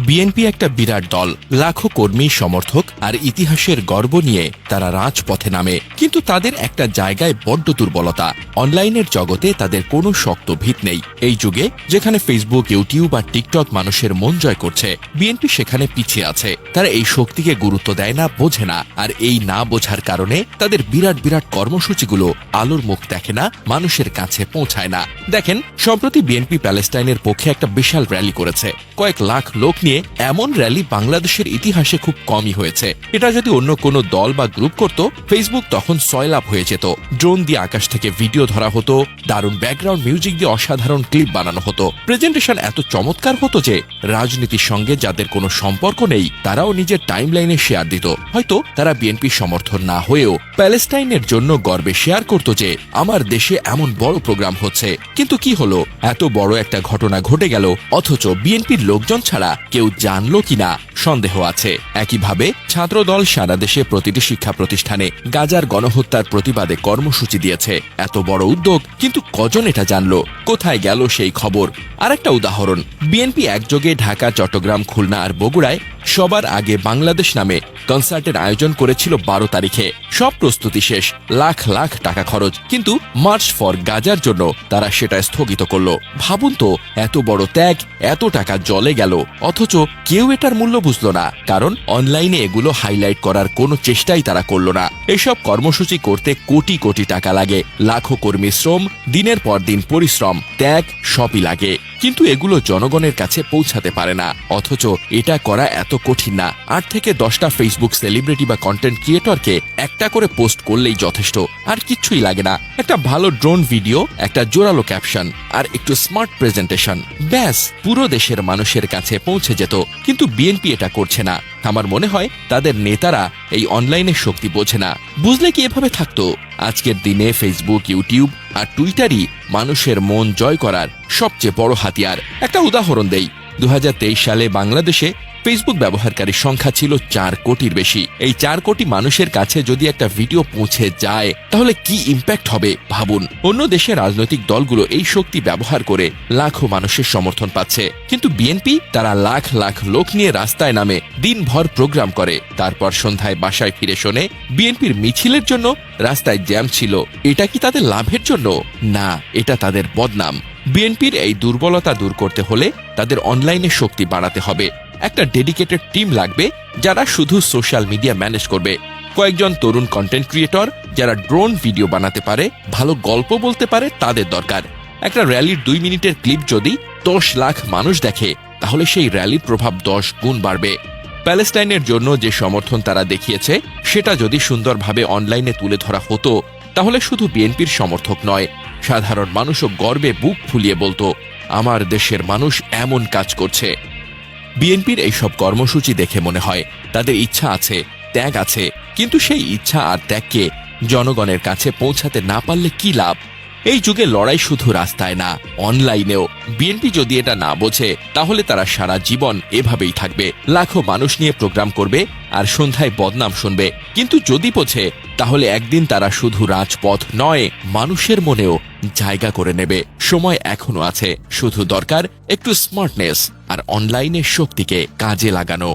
BNP একটা বিরাট দল, লাখো কর্মী সমর্থক আর ইতিহাসের গর্ব নিয়ে তারা রাজপথে নামে। কিন্তু তাদের একটা জায়গায় বড্ড দুর্বলতা, অনলাইনের জগতে তাদের কোনো শক্ত ভিত নেই। এই যুগে যেখানে ফেসবুক, ইউটিউব আর টিকটক মানুষের মন জয় করছে, বিএনপি সেখানে পিছিয়ে আছে। তারা এই শক্তিকে গুরুত্ব দেয় না, বোঝে না। আর এই না বোঝার কারণে তাদের বিরাট বিরাট কর্মসূচিগুলো আলোর মুখ দেখে না, মানুষের কাছে পৌঁছায় না। দেখেন, সম্প্রতি বিএনপি প্যালেস্টাইনের পক্ষে একটা বিশাল র্যালি করেছে, কয়েক লাখ লোক নিয়ে। এমন র্যালি বাংলাদেশের ইতিহাসে খুব কমই হয়েছে। এটা যদি অন্য কোনো দল বা গ্রুপ করত, ফেসবুক তখন সয়লাভ হয়ে যেত। ড্রোন দিয়ে আকাশ থেকে ভিডিও ধরা হতো, দারুণ ব্যাকগ্রাউন্ড মিউজিক দিয়ে অসাধারণ ক্লিপ বানানো হতো, প্রেজেন্টেশন এত চমৎকার হতো যে রাজনীতির সঙ্গে যাদের কোনো সম্পর্ক নেই তারাও নিজের টাইমলাইনে শেয়ার দিত। হয়তো তারা বিএনপির সমর্থন না হয়েও প্যালেস্টাইনের জন্য গর্বে শেয়ার করত যে আমার দেশে এমন বড় প্রোগ্রাম হচ্ছে। কিন্তু কি হলো, এত বড় একটা ঘটনা ঘটে গেল, অথচ বিএনপির লোকজন ছাড়া কেউ জানলো কিনা সন্দেহ আছে। একইভাবে ছাত্রদল সারা দেশে প্রতিটি শিক্ষা প্রতিষ্ঠানে গাজার গণহত্যার প্রতিবাদে কর্মসূচি দিয়েছে। এত বড় উদ্যোগ, কিন্তু কজন এটা জানলো? কোথায় গেল সেই খবর? আরেকটা উদাহরণ, বিএনপি একযোগে ঢাকা, চট্টগ্রাম, খুলনা আর বগুড়ায় সবার আগে বাংলাদেশ নামে কনসার্টের আয়োজন করেছিল 12 তারিখে। সব প্রস্তুতি শেষ, লাখ লাখ টাকা খরচ, কিন্তু মার্চ ফর গাজার জন্য তারা সেটা স্থগিত করলো। ভাবুন তো, এত বড় ত্যাগ, এত টাকা জলে গেল, অথচ কেউ এটার মূল্য বুঝলো না। কারণ অনলাইনে এগুলো হাইলাইট করার কোনো চেষ্টাই তারা করলো না। এসব কর্মসূচি করতে কোটি কোটি টাকা লাগে, লাখো কর্মী শ্রম, দিনের পর দিন পরিশ্রম, ত্যাগ সবই লাগে। কিন্তু এগুলো জনগণের কাছে পৌঁছাতে পারে না। অথচ এটা করা এত কঠিন না। 8 থেকে 10টা ফেসবুক সেলিব্রিটি বা কন্টেন্ট ক্রিয়েটরকে একটা করে পোস্ট করলেই যথেষ্ট, আর কিচ্ছুই লাগে না। একটা ভালো ড্রোন ভিডিও, একটা জোরালো ক্যাপশন আর একটু স্মার্ট প্রেজেন্টেশন, ব্যাস পুরো দেশের মানুষের কাছে পৌঁছে যেত। কিন্তু বিএনপি এটা করছে না। আমার মনে হয় তাদের নেতারা এই অনলাইনের শক্তি বোঝে না। বুঝলে কি এভাবে থাকতো? আজকের দিনে ফেসবুক, ইউটিউব আর টুইটারই মানুষের মন জয় করার সবচেয়ে বড় হাতিয়ার। একটা উদাহরণ দেই, 2023 সালে বাংলাদেশে ফেসবুক ব্যবহারকারীর সংখ্যা ছিল 4 কোটির বেশি। এই 4 কোটি মানুষের কাছে যদি একটা ভিডিও পৌঁছে যায়, তাহলে কি ইম্প্যাক্ট হবে ভাবুন। অন্য দেশের রাজনৈতিক দলগুলো এই শক্তি ব্যবহার করে লাখো মানুষের সমর্থন পাচ্ছে, কিন্তু বিএনপি তারা লাখ লাখ লোক নিয়ে রাস্তায় নামে, দিনভর প্রোগ্রাম করে, তারপর সন্ধ্যায় বাসায় ফিরে শোনে বিএনপির মিছিলের জন্য রাস্তায় জ্যাম ছিল। এটা কি তাদের লাভের জন্য? না, এটা তাদের বদনাম। বিএনপির এই দুর্বলতা দূর করতে হলে তাদের অনলাইনে শক্তি বাড়াতে হবে। একটা ডেডিকেটেড টিম লাগবে যারা শুধু সোশ্যাল মিডিয়া ম্যানেজ করবে। কয়েকজন তরুণ কন্টেন্ট ক্রিয়েটর যারা ড্রোন ভিডিও বানাতে পারে, ভালো গল্প বলতে পারে, তাদের দরকার। একটা র্যালির 2 মিনিটের ক্লিপ যদি 10 লাখ মানুষ দেখে, তাহলে সেই র্যালির প্রভাব 10 গুণ বাড়বে। প্যালেস্টাইনের জন্য যে সমর্থন তারা দেখিয়েছে, সেটা যদি সুন্দরভাবে অনলাইনে তুলে ধরা হতো, তাহলে শুধু বিএনপির সমর্থক নয়, সাধারণ মানুষও গর্বে বুক ফুলিয়ে বলতো, আমার দেশের মানুষ এমন কাজ করছে। বিএনপির এইসব কর্মসূচি দেখে মনে হয় তাদের ইচ্ছা আছে, ত্যাগ আছে, কিন্তু সেই ইচ্ছা আর ত্যাগকে জনগণের কাছে পৌঁছাতে না পারলে কি লাভ? এই যুগে লড়াই শুধু রাস্তায় না, অনলাইনেও। বিএনপি যদি এটা না বোঝে, তাহলে তারা সারা জীবন এভাবেই থাকবে, লাখো মানুষ নিয়ে প্রোগ্রাম করবে আর সন্ধ্যায় বদনাম শুনবে। কিন্তু যদি বোঝে, তাহলে একদিন তারা শুধু রাজপথ নয়, মানুষের মনেও জায়গা করে নেবে। সময় এখনো আছে, শুধু দরকার একটু স্মার্টনেস আর অনলাইনের শক্তিকে কাজে লাগানো।